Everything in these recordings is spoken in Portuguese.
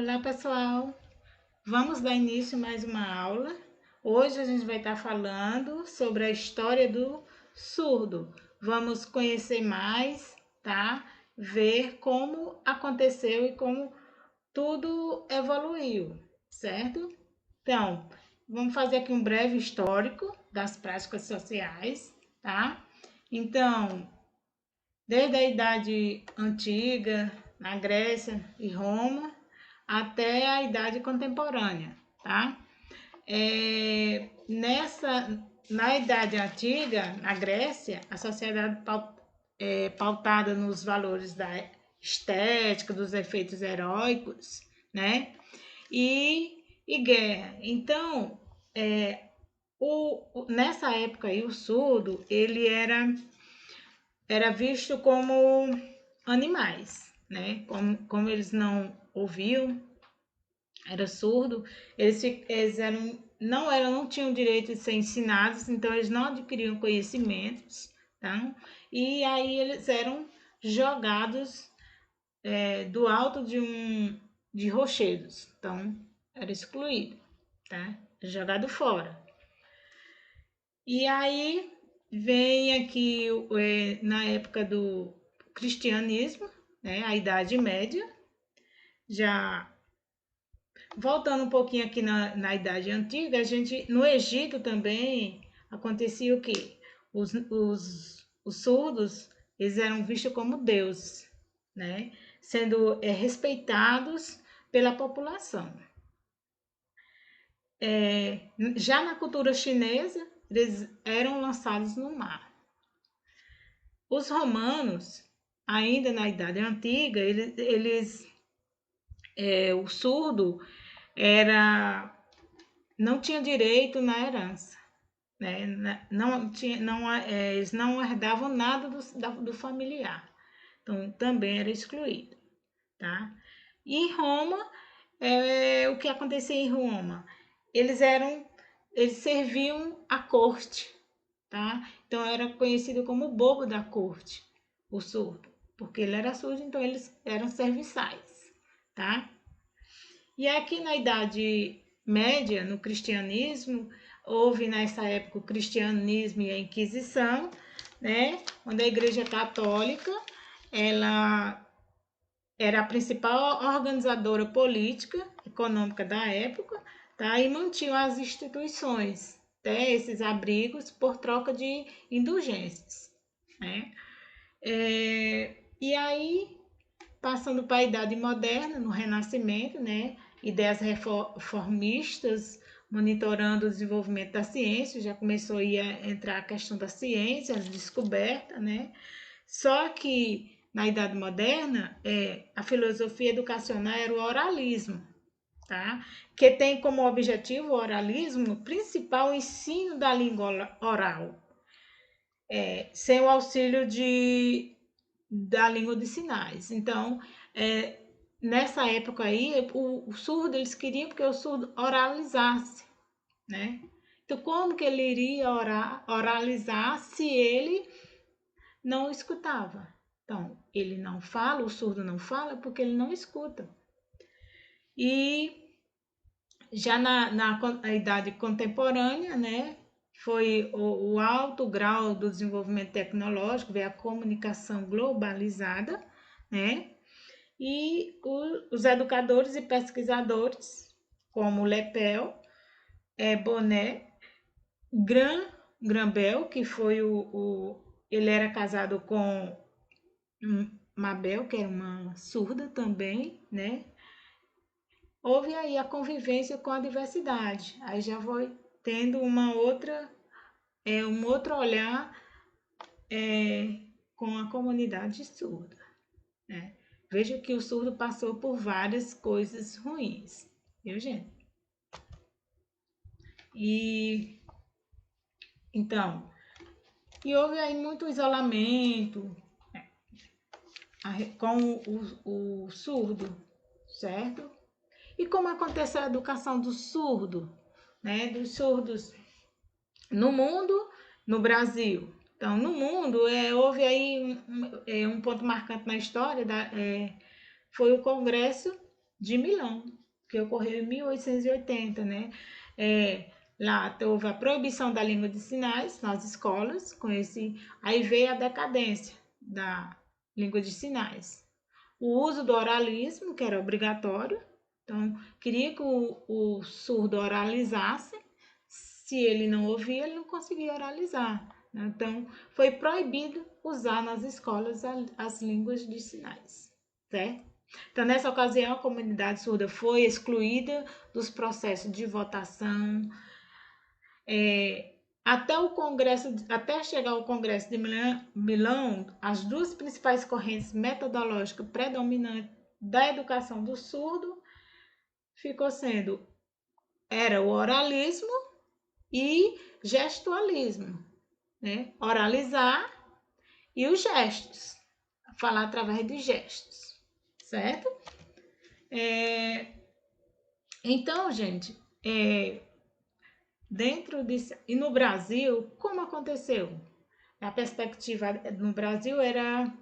Olá, pessoal. Vamos dar início a mais uma aula. Hoje a gente vai estar falando sobre a história do surdo. Vamos conhecer mais, tá? Ver como aconteceu e como tudo evoluiu, certo? Então, vamos fazer aqui um breve histórico das práticas sociais, tá? Então, desde a Idade Antiga, na Grécia e Roma, até a Idade Contemporânea, tá? Na Idade Antiga, na Grécia, a sociedade pautada nos valores da estética, dos efeitos heróicos, né? E guerra. Então, nessa época aí, o surdo, ele era visto como animais, né? Como eles não ouviam, era surdo, eles não tinham direito de ser ensinados, então eles não adquiriam conhecimentos, tá? E aí eles eram jogados do alto de rochedos, então era excluído, tá? Jogado fora. E aí vem aqui na época do cristianismo, né, a Idade Média, já voltando um pouquinho aqui na Idade Antiga, no Egito também acontecia o quê? Os surdos, eles eram vistos como deuses, né, sendo respeitados pela população. Já na cultura chinesa, eles eram lançados no mar. Os romanos, ainda na Idade Antiga, o surdo não tinha direito na herança, né? Eles não herdavam nada do familiar, então também era excluído, tá? E Roma, o que acontecia em Roma? Eles serviam à corte, tá? Então era conhecido como o bobo da corte, o surdo, porque ele era surdo, então eles eram serviçais, tá? E aqui na Idade Média, no cristianismo, houve nessa época o cristianismo e a Inquisição, né? Onde a Igreja Católica, ela era a principal organizadora política, econômica da época, tá? E mantinha as instituições, até esses abrigos por troca de indulgências, né? E aí, passando para a Idade Moderna, no Renascimento, né? Ideias reformistas, monitorando o desenvolvimento da ciência, já começou a entrar a questão da ciência, as descobertas, né? Só que na Idade Moderna, a filosofia educacional era o oralismo, tá? Que tem como objetivo o oralismo principal o ensino da língua oral, sem o auxílio da língua de sinais. Então, nessa época aí, o surdo, eles queriam que o surdo oralizasse, né? Então, como que ele iria oralizar se ele não escutava? Então, ele não fala, o surdo não fala porque ele não escuta. E já na idade contemporânea, né, foi o alto grau do desenvolvimento tecnológico, veio a comunicação globalizada, né? E os educadores e pesquisadores, como Lepel, Bonnet, Grambel, que foi ele era casado com Mabel, que era uma surda também, né? Houve aí a convivência com a diversidade. Aí já foi tendo um outro olhar com a comunidade surda, né? Veja que o surdo passou por várias coisas ruins, viu, gente? E então, houve aí muito isolamento, né, com o surdo, certo? E como acontece a educação do surdo, né? Dos surdos no mundo, no Brasil. Então, no mundo, houve aí um ponto marcante na história, foi o Congresso de Milão, que ocorreu em 1880, né? Lá houve a proibição da língua de sinais nas escolas, aí veio a decadência da língua de sinais. O uso do oralismo, que era obrigatório, então queria que o surdo oralizasse, se ele não ouvia, ele não conseguia oralizar. Né? Então foi proibido usar nas escolas as línguas de sinais, certo? Então, nessa ocasião, a comunidade surda foi excluída dos processos de votação. Até chegar ao Congresso de Milão, as duas principais correntes metodológicas predominantes da educação do surdo era o oralismo e gestualismo, né? Oralizar e os gestos, falar através de gestos, certo? Então, gente, dentro disso, e no Brasil, como aconteceu? A perspectiva no Brasil era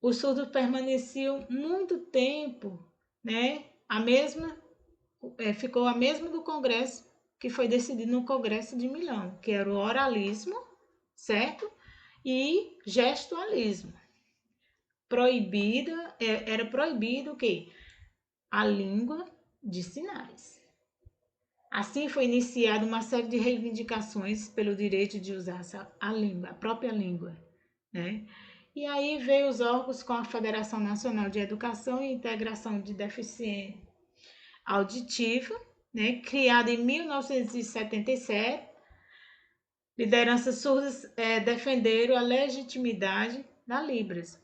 os surdos permaneciam muito tempo, né? Ficou a mesma do Congresso que foi decidido no Congresso de Milão, que era o oralismo, certo? E gestualismo. Era proibido o quê? A língua de sinais. Assim foi iniciada uma série de reivindicações pelo direito de usar a própria língua, né? E aí veio os órgãos com a Federação Nacional de Educação e Integração de Deficiência Auditiva, né? Criada em 1977. Lideranças surdas defenderam a legitimidade da Libras.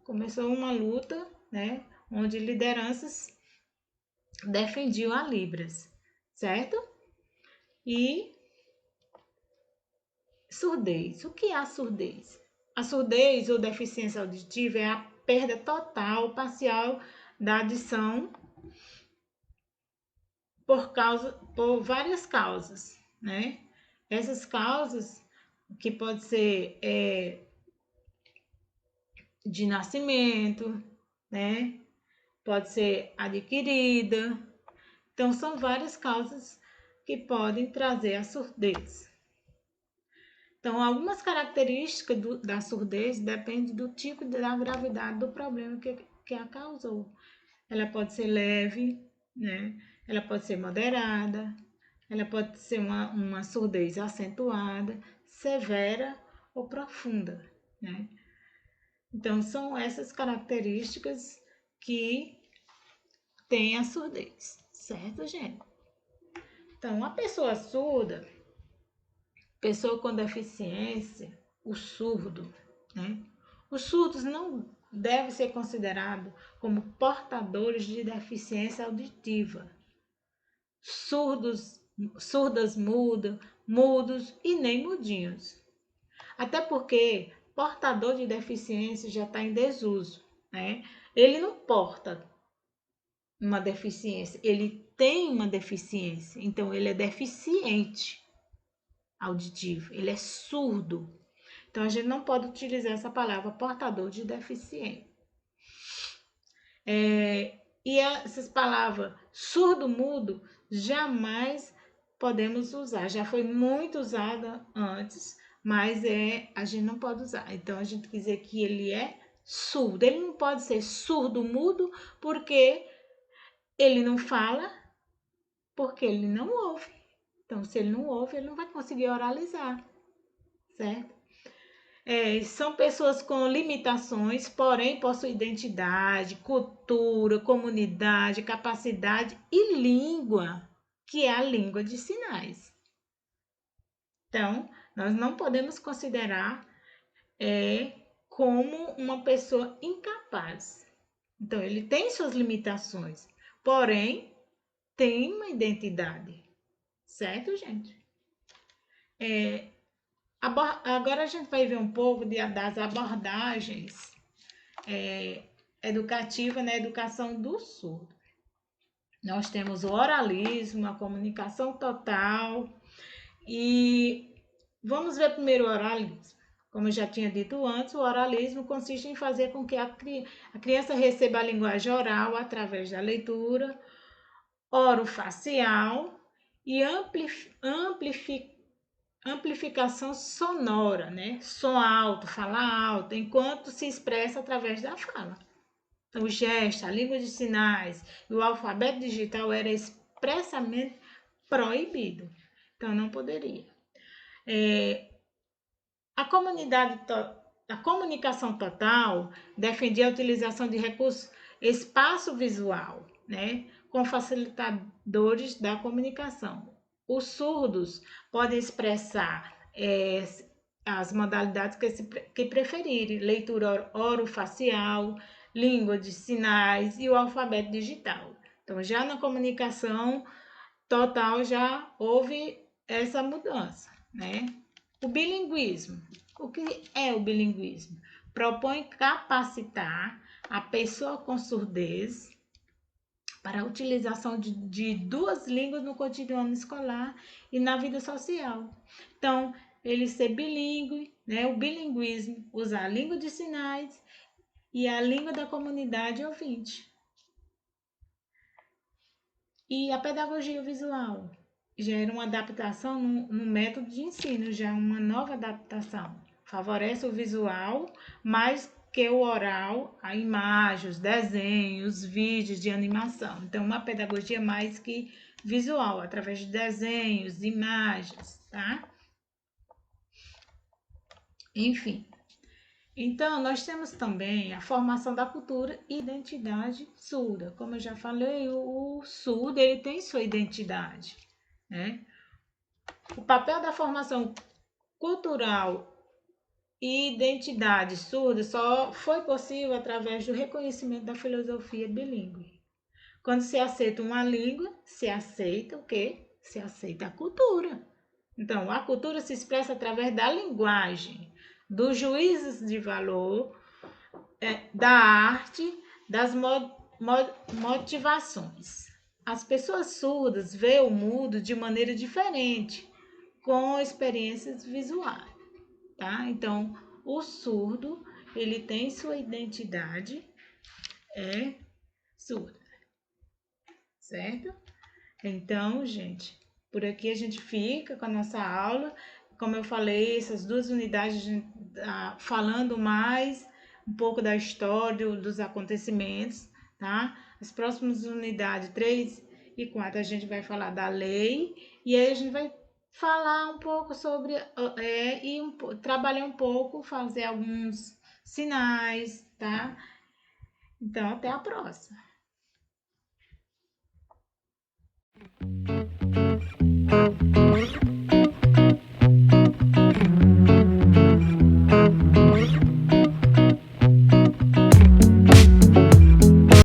Começou uma luta, né? Onde lideranças defendiam a Libras, certo? E surdez. O que é a surdez? A surdez ou deficiência auditiva é a perda total ou parcial da audição por várias causas, né? Essas causas que pode ser de nascimento, né? Pode ser adquirida. Então, são várias causas que podem trazer a surdez. Então, algumas características da surdez dependem do tipo e da gravidade do problema que a causou. Ela pode ser leve, né? Ela pode ser moderada, ela pode ser uma surdez acentuada, severa ou profunda, né? Então, são essas características que tem a surdez, certo, gente? Então, a pessoa surda, pessoa com deficiência, o surdo, né? Os surdos não devem ser considerados como portadores de deficiência auditiva. Surdas mudos e nem mudinhos. Até porque portador de deficiência já está em desuso, né? Ele não porta uma deficiência, ele tem uma deficiência, então ele é deficiente auditivo, ele é surdo. Então a gente não pode utilizar essa palavra portador de deficiência. E essas palavras surdo-mudo jamais podemos usar, já foi muito usada antes, mas a gente não pode usar. Então a gente quer dizer que ele é surdo, ele não pode ser surdo-mudo porque ele não fala, porque ele não ouve. Então, se ele não ouve, ele não vai conseguir oralizar, certo? São pessoas com limitações, porém possuem identidade, cultura, comunidade, capacidade e língua, que é a língua de sinais. Então, nós não podemos considerar como uma pessoa incapaz. Então, ele tem suas limitações, porém tem uma identidade. Certo, gente? Agora a gente vai ver um pouco das abordagens educativas na educação do surdo. Nós temos o oralismo, a comunicação total e vamos ver primeiro o oralismo. Como eu já tinha dito antes, o oralismo consiste em fazer com que a criança receba a linguagem oral através da leitura, orofacial e amplificação sonora, né? Som alto, fala alto, enquanto se expressa através da fala. Então, o gesto, a língua de sinais e o alfabeto digital era expressamente proibido. Então, não poderia. A comunicação total defendia a utilização de recursos espaço-visual, né, com facilitadores da comunicação. Os surdos podem expressar as modalidades que preferirem, leitura orofacial, língua de sinais e o alfabeto digital. Então, já na comunicação total já houve essa mudança, né? O bilinguismo. O que é o bilinguismo? Propõe capacitar a pessoa com surdez para a utilização de duas línguas no cotidiano escolar e na vida social. Então, ele ser bilíngue, né? O bilinguismo, usar a língua de sinais e a língua da comunidade ouvinte. E a pedagogia visual já era uma adaptação no método de ensino, já uma nova adaptação. Favorece o visual mais que o oral, a imagem, os desenhos, vídeos de animação. Então, uma pedagogia mais que visual, através de desenhos, imagens, tá? Enfim. Então, nós temos também a formação da cultura e identidade surda. Como eu já falei, o surdo ele tem sua identidade, né? O papel da formação cultural e identidade surda só foi possível através do reconhecimento da filosofia bilíngue. Quando se aceita uma língua, se aceita o quê? Se aceita a cultura. Então, a cultura se expressa através da linguagem, dos juízos de valor, da arte, das motivações. As pessoas surdas veem o mundo de maneira diferente, com experiências visuais, tá? Então, o surdo, ele tem sua identidade, é surdo, certo? Então, gente, por aqui a gente fica com a nossa aula. Como eu falei, essas duas unidades, a gente tá falando mais um pouco da história, dos acontecimentos, tá? As próximas unidades 3 e 4 a gente vai falar da lei e aí a gente vai falar um pouco sobre trabalhar um pouco, fazer alguns sinais, tá? Então, até a próxima.